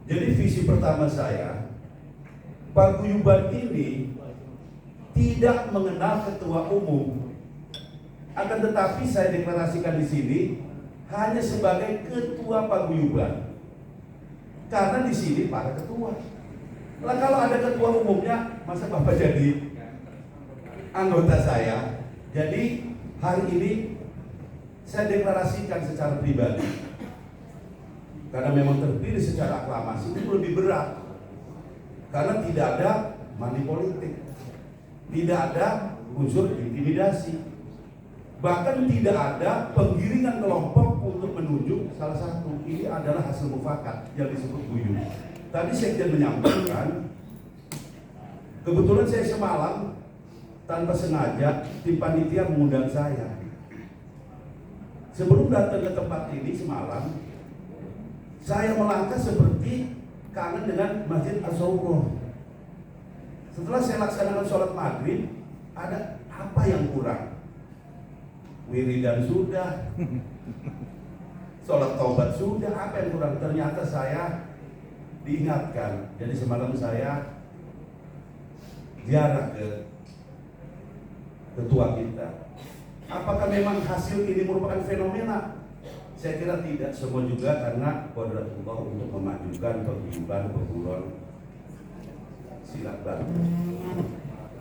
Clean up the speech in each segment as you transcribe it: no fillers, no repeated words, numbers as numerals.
Jadi visi pertama saya, paguyuban ini tidak mengenal ketua umum. Akan tetapi saya deklarasikan di sini hanya sebagai ketua paguyuban. Karena di sini para ketua. Lah kalau ada ketua umumnya, masa Bapak jadi anggota saya? Jadi hari ini saya deklarasikan secara pribadi. Karena memang terpilih secara aklamasi itu lebih berat. Karena tidak ada money politik, tidak ada unsur intimidasi, bahkan tidak ada penggiringan kelompok untuk menunjuk salah satu. Ini adalah hasil mufakat yang disebut guyub. Tadi Sekjen menyampaikan, kebetulan saya semalam tanpa sengaja tim panitia mengundang saya. Sebelum datang ke tempat ini semalam, saya melangkah seperti kangen dengan Masjid As-Sawroh. Setelah saya laksanakan sholat maghrib, ada apa yang kurang? Wiridan sudah, sholat taubat sudah, apa yang kurang? Ternyata saya diingatkan. Jadi semalam saya ziarah ke ketua kita. Apakah memang hasil ini merupakan fenomena? Saya kira tidak, semua juga karena qadratullah untuk memajukan paguyuban perguruan silat Banten.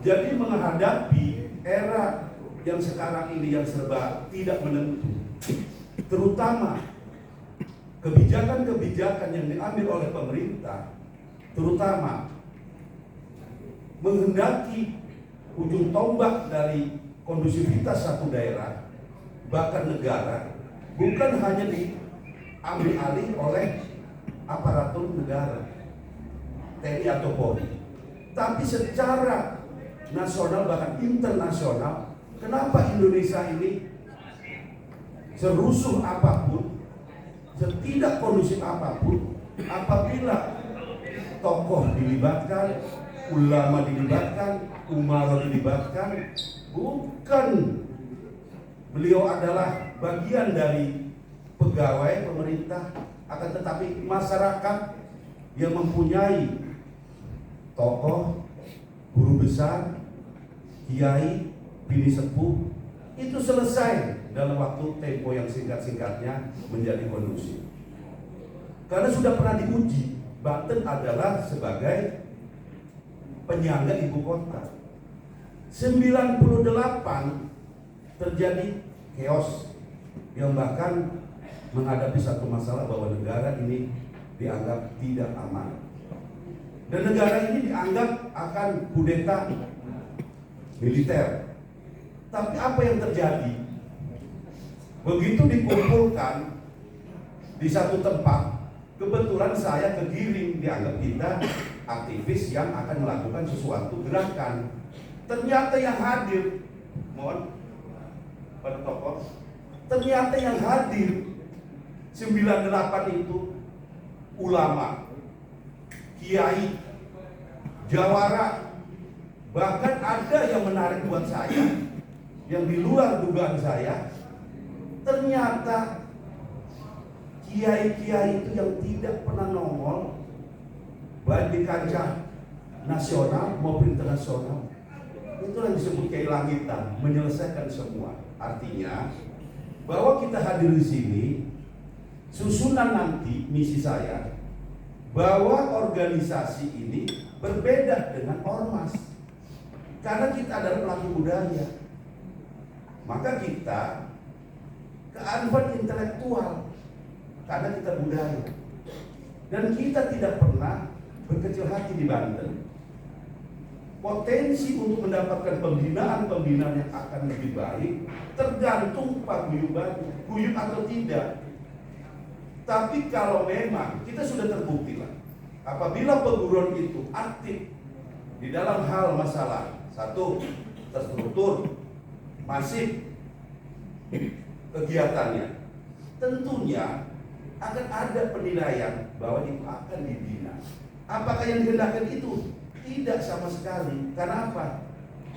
Jadi menghadapi era yang sekarang ini yang serba tidak menentu, terutama kebijakan-kebijakan yang diambil oleh pemerintah, terutama menghendaki ujung tombak dari kondusivitas satu daerah bahkan negara, bukan hanya diambil alih oleh aparatur negara, TNI atau Polri, tapi secara nasional bahkan internasional. Kenapa Indonesia ini serusuh apapun, setidak kondusif apapun, apabila tokoh dilibatkan, ulama dilibatkan, umaro dilibatkan, bukan beliau adalah bagian dari pegawai pemerintah, akan tetapi masyarakat yang mempunyai tokoh, guru besar, kiai, bini sepuh, itu selesai dalam waktu tempo yang singkat-singkatnya menjadi kondusif. Karena sudah pernah diuji, Banten adalah sebagai penyangga ibu kota. 98 terjadi chaos yang bahkan menghadapi satu masalah bahwa negara ini dianggap tidak aman. Dan negara ini dianggap akan kudeta militer. Tapi apa yang terjadi? Begitu dikumpulkan di satu tempat, kebetulan saya kegiring, dianggap kita aktivis yang akan melakukan sesuatu gerakan. Ternyata yang hadir, mohon pada tokoh, ternyata yang hadir 98 itu ulama, kiai, jawara, bahkan ada yang menarik buat saya, yang di luar dugaan saya. Ternyata kiai-kiai itu yang tidak pernah nongol baik di kancah nasional maupun internasional, itulah yang disebut kiai langitan, menyelesaikan semua. Artinya bahwa kita hadir di sini, susunan nanti misi saya bahwa organisasi ini berbeda dengan ormas, karena kita adalah pelaku budaya. Maka kita kearifan intelektual, karena kita budaya, dan kita tidak pernah berkecil hati di Banten. Potensi untuk mendapatkan pembinaan yang akan lebih baik tergantung paguyubannya, guyub atau tidak. Tapi kalau memang kita sudah terbukti lah, apabila perguruan itu aktif di dalam hal masalah satu, terstruktur, masif kegiatannya, tentunya akan ada penilaian bahwa itu akan dibina. Apakah yang dihendakkan itu? Tidak sama sekali. Karena apa?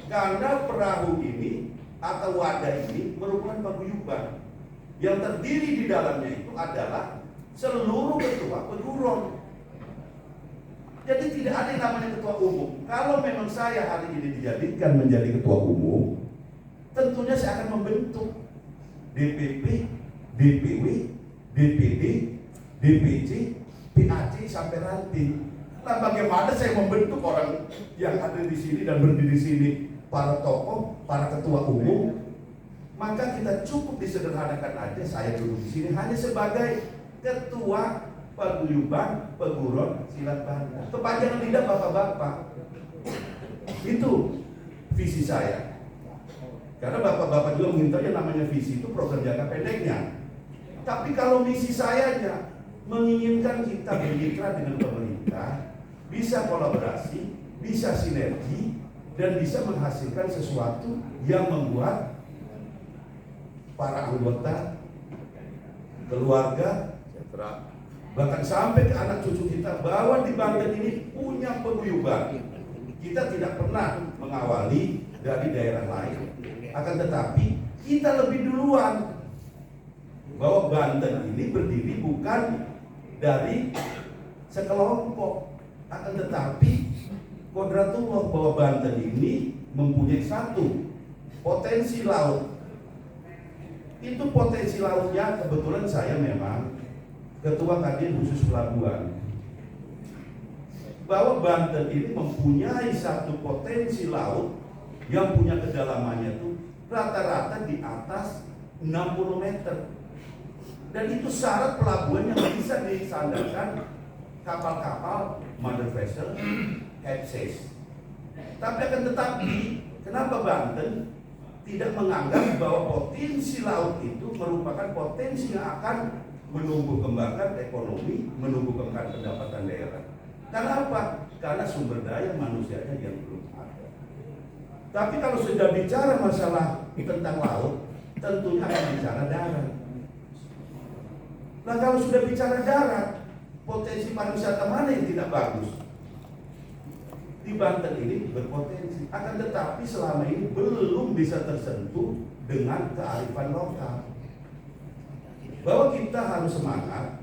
Karena perahu ini atau wadah ini merupakan paguyuban yang terdiri di dalamnya itu adalah seluruh ketua perguruan. Jadi tidak ada yang namanya ketua umum. Kalau memang saya hari ini dijadikan menjadi ketua umum, tentunya saya akan membentuk DPP, DPW, DPD, DPC, PAC sampai ranting. Nah, bagaimana saya membentuk orang yang ada di sini dan berdiri di sini, para tokoh, para ketua umum? Maka kita cukup disederhanakan aja. Saya duduk di sini hanya sebagai ketua paguyuban peguron silat bantah. Kepanjangan lidah bapak-bapak. Itu visi saya. Karena bapak-bapak juga minta yang namanya visi itu program jangka pendeknya. Tapi kalau misi sayanya menginginkan kita bermitra dengan pemerintah, bisa kolaborasi, bisa sinergi, dan bisa menghasilkan sesuatu yang membuat para anggota, keluarga, bahkan sampai ke anak cucu kita bahwa di Banten ini punya paguyuban. Kita tidak pernah mengawali dari daerah lain, akan tetapi kita lebih duluan bahwa Banten ini berdiri bukan dari sekelompok, akan tetapi kodratullah bahwa Banten ini mempunyai satu potensi laut. Itu potensi lautnya kebetulan saya memang ketua Kadin khusus pelabuhan. Bahwa Banten ini mempunyai satu potensi laut yang punya kedalamannya itu rata-rata di atas 60 meter. Dan itu syarat pelabuhan yang bisa disandarkan kapal-kapal mother vessel capesize. Tapi akan tetapi kenapa Banten tidak menganggap bahwa potensi laut itu merupakan potensi yang akan menumbuh kembangkan ekonomi, menumbuh kembangkan pendapatan daerah. Karena apa? Karena sumber daya manusianya yang belum ada. Tapi kalau sudah bicara masalah tentang laut, tentunya akan bicara darat. Nah, kalau sudah bicara darat, potensi pariwisata mana yang tidak bagus? Di Banten ini berpotensi, akan tetapi selama ini belum bisa tersentuh dengan kearifan lokal. Bahwa kita harus semangat,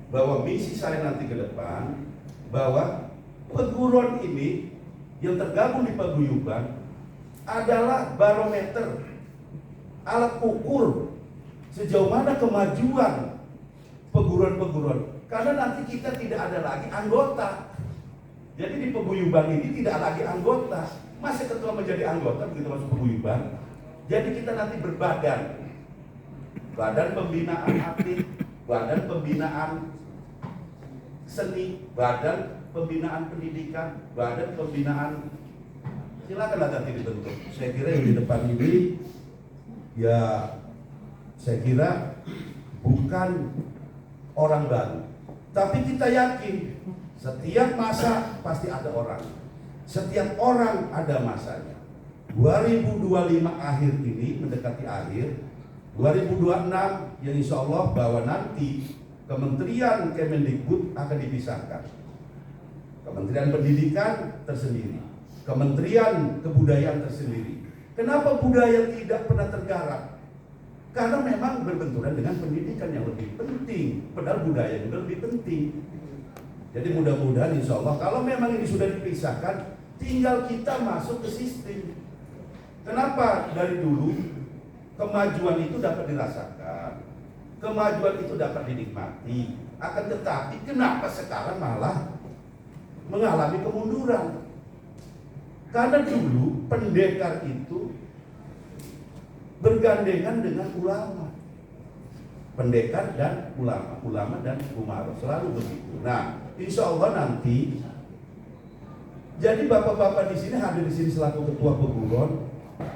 bahwa misi saya nanti ke depan, bahwa peguron ini yang tergabung di paguyuban adalah barometer, alat ukur sejauh mana kemajuan peguron-peguron. Karena nanti kita tidak ada lagi anggota. Jadi di paguyuban ini tidak lagi anggota. Masa ketua menjadi anggota begitu masuk paguyuban? Jadi kita nanti berbadan. Badan pembinaan atlet, badan pembinaan seni, badan pembinaan pendidikan, badan pembinaan, silakanlah nanti dibentuk. Saya kira yang di depan ini ya saya kira bukan orang baru, tapi kita yakin setiap masa pasti ada orang, setiap orang ada masanya. 2025 akhir ini mendekati akhir, 2026 yang insya Allah bahwa nanti Kementerian Kemendikbud akan dipisahkan. Kementerian Pendidikan tersendiri, Kementerian Kebudayaan tersendiri. Kenapa budaya tidak pernah tergarap? Karena memang berbenturan dengan pendidikan yang lebih penting, padahal budaya juga lebih penting. Jadi mudah-mudahan insya Allah kalau memang ini sudah dipisahkan, tinggal kita masuk ke sistem. Kenapa dari dulu kemajuan itu dapat dirasakan, kemajuan itu dapat dinikmati, akan tetapi kenapa sekarang malah mengalami kemunduran? Karena dulu pendekar itu bergandengan dengan ulama, pendekar dan ulama dan umaro, selalu begitu. Nah, insya Allah nanti, jadi bapak-bapak di sini hadir di sini selaku ketua peguron,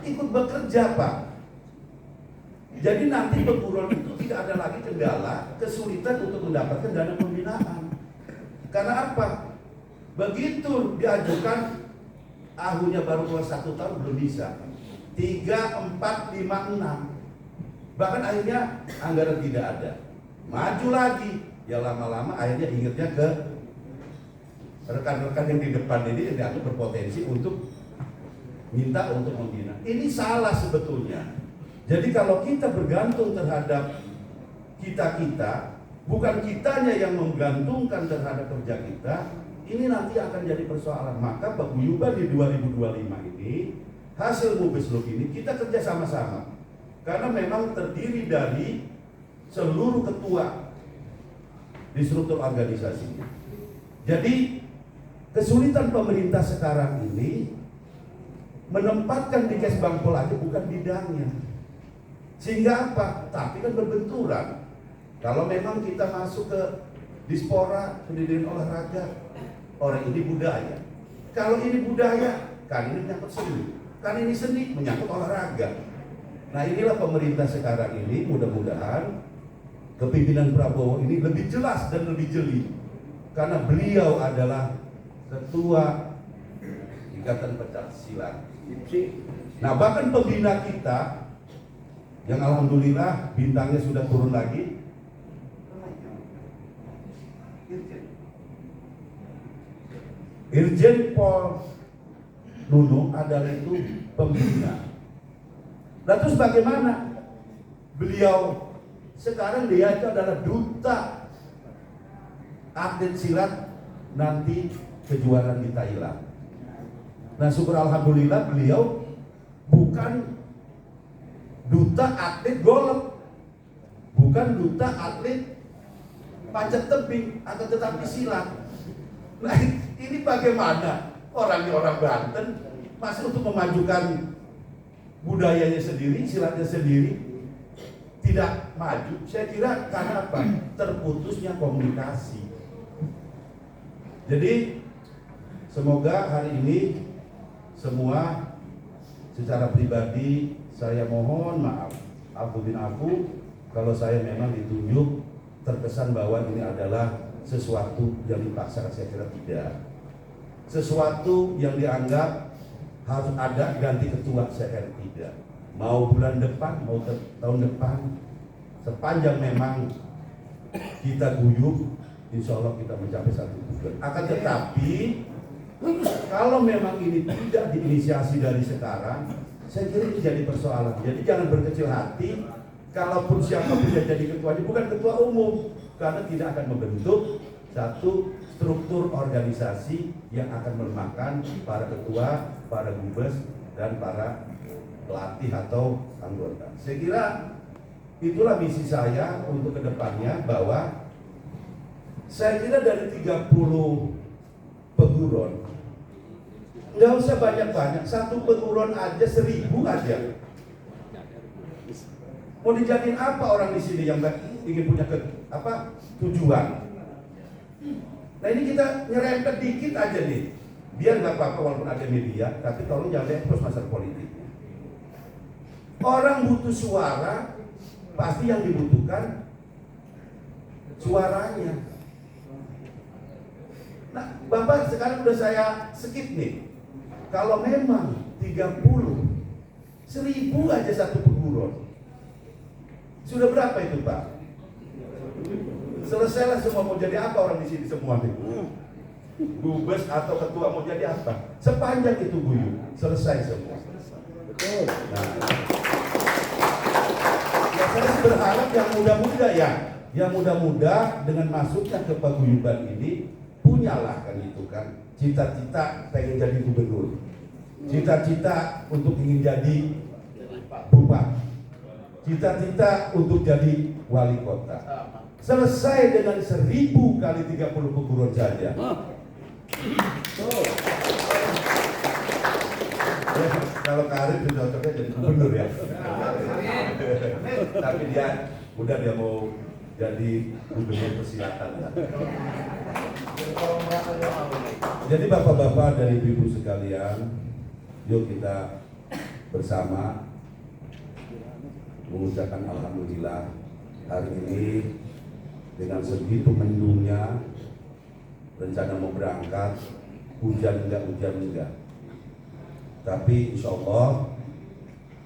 ikut bekerja Pak. Jadi nanti peguron itu tidak ada lagi kendala, kesulitan untuk mendapatkan dana pembinaan. Karena apa? Begitu diajukan, ahunya baru keluar 1 tahun belum bisa. 3, 4, 5, 6. Bahkan akhirnya anggaran tidak ada. Maju lagi, ya lama-lama akhirnya ingatnya ke rekan-rekan yang di depan ini yang dianggap berpotensi untuk minta untuk membina. Ini salah sebetulnya. Jadi kalau kita bergantung terhadap kita, bukan kitanya yang menggantungkan terhadap kerja kita, ini nanti akan jadi persoalan. Maka paguyuban di 2025 ini, hasil Mubesluk ini kita kerja sama-sama. Karena memang terdiri dari seluruh ketua di struktur organisasinya. Jadi kesulitan pemerintah sekarang ini menempatkan di Kesbangpol aja bukan bidangnya. Sehingga apa? Tapi kan berbenturan. Kalau memang kita masuk ke Dispora, pendidikan olahraga, orang ini budaya. Kalau ini budaya, kan ini menyangkut seni. Kan ini seni, menyangkut olahraga. Nah inilah pemerintah sekarang ini, mudah-mudahan kepimpinan Prabowo ini lebih jelas dan lebih jeli. Karena beliau adalah ketua Ikatan Pencak Silat. Nah bahkan pembina kita, yang alhamdulillah bintangnya sudah turun lagi, Irjen Pol Nunu adalah itu pembina. Nah terus bagaimana? Beliau sekarang dia itu adalah duta atlet silat nanti kejuaraan di Thailand. Nah syukur alhamdulillah beliau bukan duta atlet golf, bukan duta atlet panjat tebing atau tetapi silat. Nah ini bagaimana orang Banten masih untuk memajukan budayanya sendiri, silatnya sendiri tidak maju. Saya kira karena apa? Terputusnya komunikasi. Jadi semoga hari ini semua secara pribadi saya mohon maaf, aku kalau saya memang ditunjuk terkesan bahwa ini adalah sesuatu yang dipaksa. Saya kira tidak. Sesuatu yang dianggap harus ada ganti ketua, saya kira tidak. Mau bulan depan, mau tahun depan, sepanjang memang kita guyup, insya Allah kita mencapai satu tujuan. Akan tetapi kalau memang ini tidak diinisiasi dari sekarang, saya kira ini jadi persoalan. Jadi jangan berkecil hati. Kalaupun siapapun yang jadi ketuanya bukan ketua umum, karena tidak akan membentuk satu struktur organisasi yang akan melemahkan para ketua, para dubes, dan para pelatih atau anggota. Saya kira itulah misi saya untuk kedepannya, bahwa saya kira dari 30 peguron, nggak usah banyak-banyak, satu peguron aja 1000 aja. Mau dijadiin apa orang di sini yang ingin punya tujuan? Nah ini kita nyerempet dikit aja nih, biar nggak apa-apa walaupun ada media, tapi tolong jangan ekspos masalah politiknya. Orang butuh suara, pasti yang dibutuhkan suaranya. Nah, Bapak sekarang udah saya skip nih. Kalau memang 30, 1000 aja satu peguron. Sudah berapa itu Pak? Selesailah semua. Mau jadi apa orang di sini semua nih? Dubes atau ketua mau jadi apa? Sepanjang itu guyup, selesai semua. Betul. Nah, ya saya berharap yang muda-muda yang muda-muda dengan masuknya ke paguyuban ini punyalah kan itu kan cita-cita pengen jadi gubernur, cita-cita untuk ingin jadi bupati, cita-cita untuk jadi wali kota. Selesai dengan 1000 kali 30 peguron saja. Ya, kalau Karim sudah cocoknya jadi gubernur ya. Tapi dia mau jadi gubernur persilatan. Jadi bapak-bapak dan ibu-ibu sekalian, yuk kita bersama mengucapkan alhamdulillah hari ini dengan segitu mendungnya rencana mau berangkat, hujan enggak. Tapi insya Allah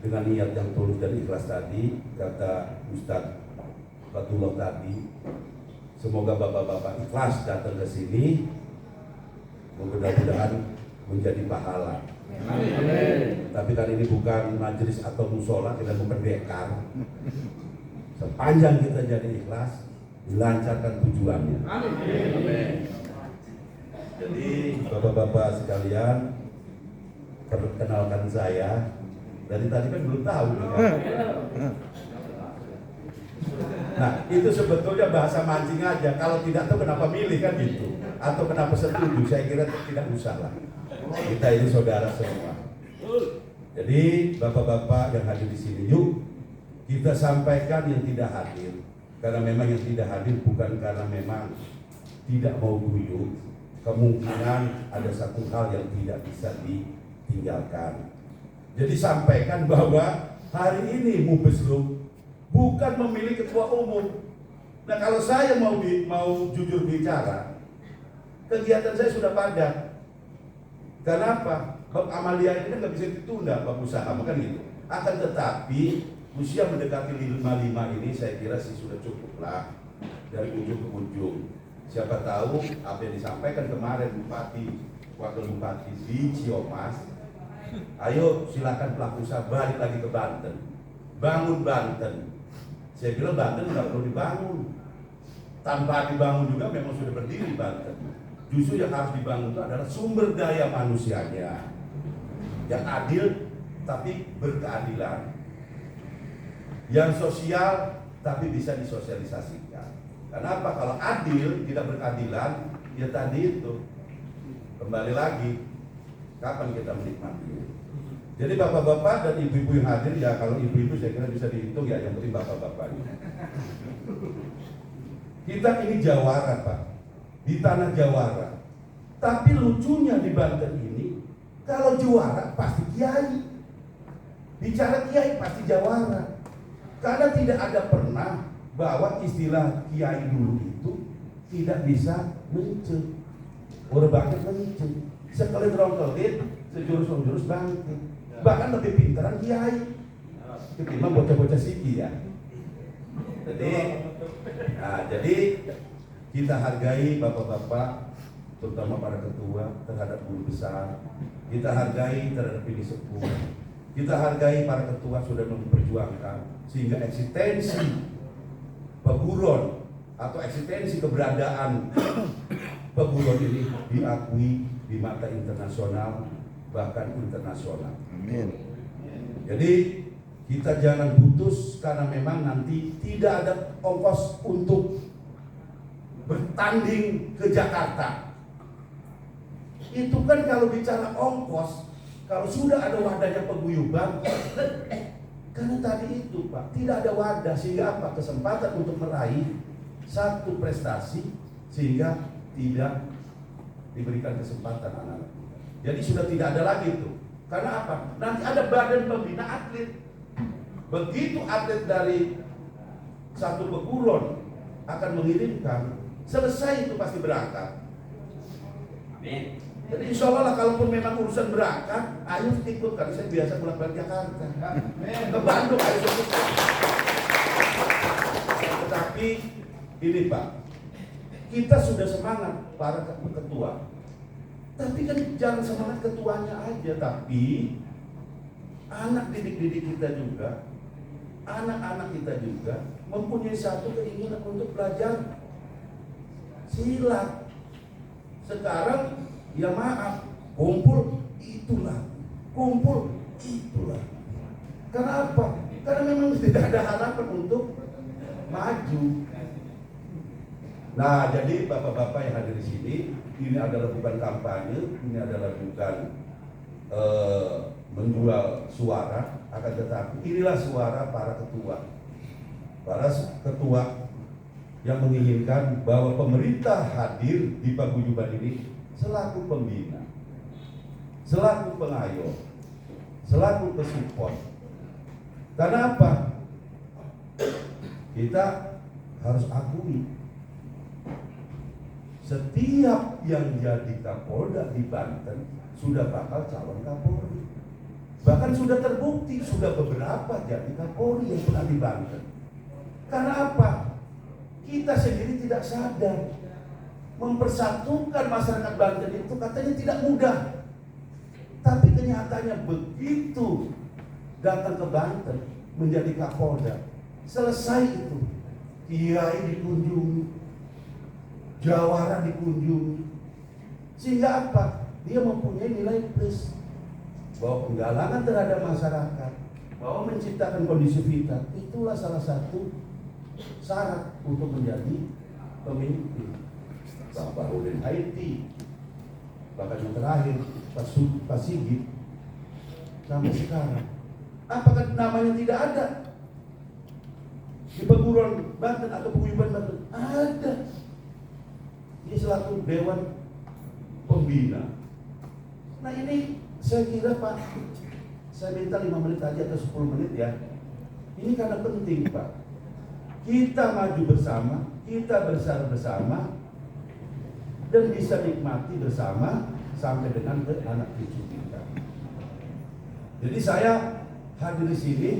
dengan niat yang tulus dan ikhlas tadi, kata Ustadz Fatullah tadi, semoga bapak-bapak ikhlas datang ke sini, mudah-mudahan menjadi pahala. Amin. Tapi kan ini bukan majelis atau musola, kita memperdekar. Sepanjang kita jadi ikhlas, dilancarkan tujuannya. Amin. Jadi Bapak-bapak sekalian, perkenalkan saya. Dari tadi kan belum tahu nih kan? Nah, itu sebetulnya bahasa mancing aja. Kalau tidak tahu kenapa milih kan gitu, atau kenapa setuju? Saya kira tidak usah lah. Kita ini saudara semua. Jadi bapak-bapak yang hadir di sini, yuk kita sampaikan yang tidak hadir. Karena memang yang tidak hadir bukan karena memang tidak mau guyup. Kemungkinan ada satu hal yang tidak bisa ditinggalkan. Jadi sampaikan bahwa hari ini Mubeslup bukan memilih ketua umum. Nah, kalau saya mau jujur bicara, kegiatan saya sudah padat. Kenapa? Bab Amalia ini kan nggak bisa ditunda, bab usaha, kan gitu. Akan tetapi usia mendekati 55 ini saya kira sih sudah cukup lah dari ujung ke ujung. Siapa tahu apa yang disampaikan kemarin Bupati, Wakil Bupati di Ciamas, ayo silakan pelaku usaha balik lagi ke Banten, bangun Banten. Saya bilang Banten nggak perlu dibangun, tanpa dibangun juga memang sudah berdiri Banten. Justru yang harus dibangun itu adalah sumber daya manusianya yang adil tapi berkeadilan, yang sosial tapi bisa disosialisasikan. Kenapa? Kalau adil tidak berkeadilan, ya tadi itu kembali lagi kapan kita menikmatinya. Jadi bapak-bapak dan ibu-ibu yang hadir, ya kalau ibu-ibu saya kira bisa dihitung ya, yang penting bapak-bapaknya. Kita ini jawara Pak, di tanah jawara. Tapi lucunya di Banten ini, kalau juara pasti kiai. Bicara kiai pasti jawara. Karena tidak ada pernah bahwa istilah kiai dulu itu tidak bisa mencet. Urbaket mencet. Sekali terongkelit, sejurus-jurus bangkit. Bahkan lebih pintaran kiai ketimbang bocah-bocah siki ya. Jadi kita hargai bapak-bapak, terutama para ketua terhadap guru besar. Kita hargai terhadap ini sepuh. Kita hargai para ketua sudah memperjuangkan sehingga eksistensi peguron atau eksistensi keberadaan peguron ini diakui di mata internasional, bahkan internasional. Amin. Jadi kita jangan putus karena memang nanti tidak ada ongkos untuk bertanding ke Jakarta. Itu kan kalau bicara ongkos, kalau sudah ada wadahnya paguyuban, karena tadi itu Pak, tidak ada wadah sehingga apa? Kesempatan untuk meraih satu prestasi sehingga tidak diberikan kesempatan anak-anak. Jadi sudah tidak ada lagi itu. Karena apa? Nanti ada badan pembina atlet. Begitu atlet dari satu peguron akan mengirimkan, selesai itu pasti berangkat. Amin. Jadi insya Allah lah, kalaupun memang urusan berangkat, ayo ikut. Karena saya biasa pulang-balik Jakarta, ke Bandung ayo ikut. Tetapi ini Pak, kita sudah semangat para ketua. Tapi kan jangan semangat ketuanya aja, tapi anak didik-didik kita juga, anak-anak kita juga mempunyai satu keinginan untuk belajar silat. Sekarang ya maaf, kumpul itulah. Karena apa? Karena memang tidak ada harapan untuk maju. Nah, jadi bapak-bapak yang hadir di sini, ini adalah bukan kampanye, ini adalah bukan menjual suara, akan tetapi inilah suara para ketua yang menginginkan bahwa pemerintah hadir di paguyuban ini selaku pembina, selaku pengayom, selaku pesupport. Karena apa? Kita harus akui setiap yang jadi Kapolda di Banten sudah bakal calon Kapolri. Bahkan sudah terbukti, sudah beberapa jadi Kapolri yang pernah di Banten. Karena apa? Kita sendiri tidak sadar mempersatukan masyarakat Banten itu katanya tidak mudah. Tapi kenyataannya begitu datang ke Banten menjadi Kapolda, selesai itu kiai dikunjungi, jawara dikunjungi, sehingga apa? dia mempunyai nilai plus, bahwa penggalangan terhadap masyarakat, bahwa menciptakan kondusivitas, itulah salah satu syarat untuk menjadi pemimpin. Pak Bahrudin Haiti, bahkan yang terakhir Pak Sigit, sampai sekarang apakah namanya tidak ada di Peguron Banten atau Paguyuban Banten? Ada. Dia selaku Dewan Pembina. Nah ini saya kira Pak, saya minta 5 menit aja atau 10 menit ya. Ini karena penting Pak. Kita maju bersama, kita besar bersama, dan bisa nikmati bersama sampai dengan ke anak cucu kita. Jadi saya hadir di sini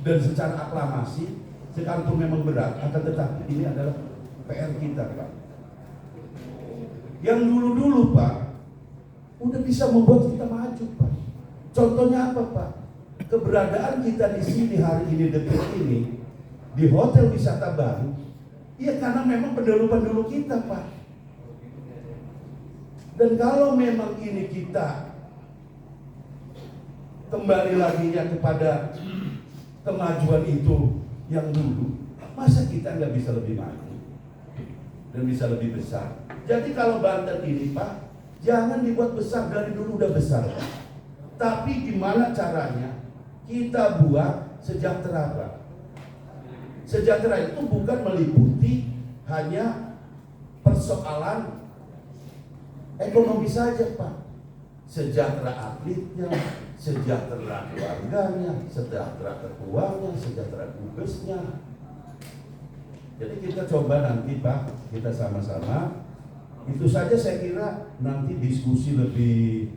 dan secara aklamasi, sekalipun memang berat, akan tetapi ini adalah PR kita Pak. Yang dulu-dulu Pak, udah bisa membuat kita maju Pak. Contohnya apa Pak? Keberadaan kita di sini hari ini, detik ini, di Hotel Wisata Baru, ya karena memang pendahulu-pendahulu kita Pak. Dan kalau memang ini kita kembali lagi kepada kemajuan itu yang dulu, masa kita nggak bisa lebih maju dan bisa lebih besar? Jadi kalau Banten ini Pak, jangan dibuat besar, dari dulu udah besar Pak. Tapi gimana caranya kita buat sejahtera Pak? Sejahtera itu bukan meliputi hanya persoalan ekonomi saja Pak. Sejahtera atletnya, sejahtera keluarganya, sejahtera ketuanya, sejahtera dubesnya. Jadi kita coba nanti Pak, kita sama-sama. Itu saja saya kira nanti diskusi lebih.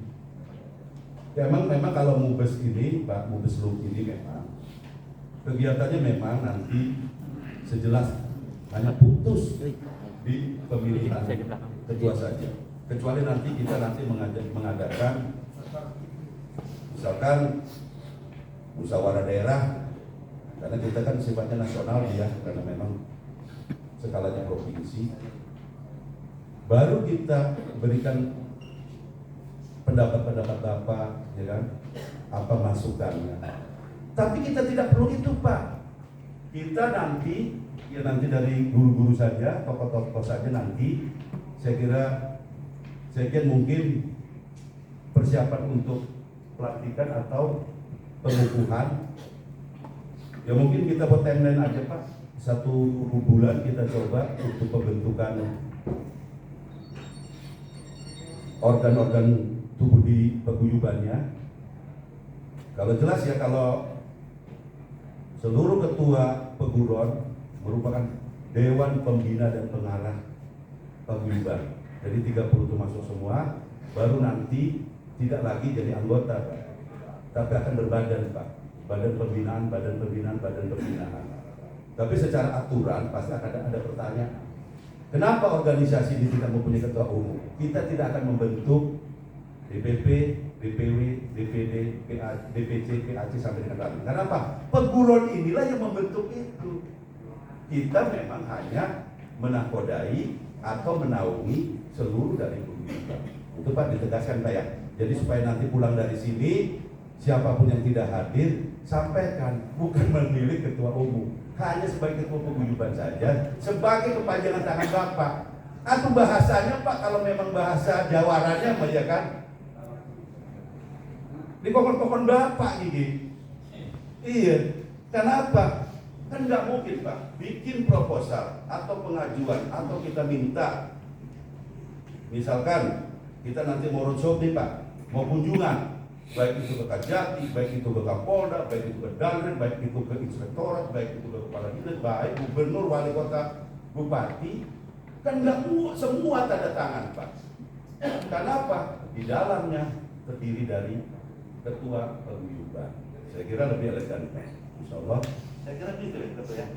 Memang kalau Mubes ini, Pak Mubes Luk ini memang kegiatannya memang nanti sejelas hanya putus di pemilihan ketua saja. Kecuali nanti kita mengadakan misalkan musyawarah daerah, karena kita kan sifatnya nasional ya, karena memang skalanya provinsi. Baru kita berikan pendapat-pendapat Bapak, ya kan, apa masukannya. Tapi kita tidak perlu itu Pak. Kita nanti, ya nanti dari guru-guru saja, tokoh-tokoh saja nanti, saya kira mungkin persiapan untuk pelatihan atau pengukuhan. Ya mungkin kita buat timeline aja Pak. 1 bulan kita coba untuk pembentukan organ-organ tubuh di paguyubannya. Kalau jelas ya, kalau seluruh ketua peguron merupakan Dewan Pembina dan Pengarah Paguyuban. Jadi 30 itu masuk semua, baru nanti tidak lagi jadi anggota Pak, tapi akan berbadan Pak. Badan pembinaan. Tapi secara aturan pasti akan ada pertanyaan. Kenapa organisasi ini tidak mempunyai ketua umum? Kita tidak akan membentuk DPP, DPW, DPD, DPC, PAC sampai dengan kami. Kenapa? Peguron inilah yang membentuk itu. Kita memang hanya menakodai atau menaungi seluruh dari pemerintahan. Itu Pak ditegaskan Pak ya. Jadi supaya nanti pulang dari sini, siapapun yang tidak hadir, sampaikan, bukan memilih ketua umum, hanya sebagai ketua paguyuban saja, sebagai kepanjangan tangan Bapak. Atau bahasanya Pak, kalau memang bahasa jawarannya ya kan, di kokon-kokon Bapak gini. Iya, kenapa? Kan nggak mungkin Pak, bikin proposal atau pengajuan atau kita minta, misalkan kita nanti mau roadshow nih Pak, mau kunjungan, baik itu ke Kajati, baik itu ke Kapolda, baik itu ke Danren, baik itu ke Inspektorat, baik itu ke Kepala Dinas, baik Gubernur, Wali Kota, Bupati, kan nggak semua tanda tangan Pak. Kenapa? Di dalamnya terdiri dari ketua paguyuban. Saya kira lebih elegan Pak. Insya Allah. Saya kira gitu ya Ketua ya.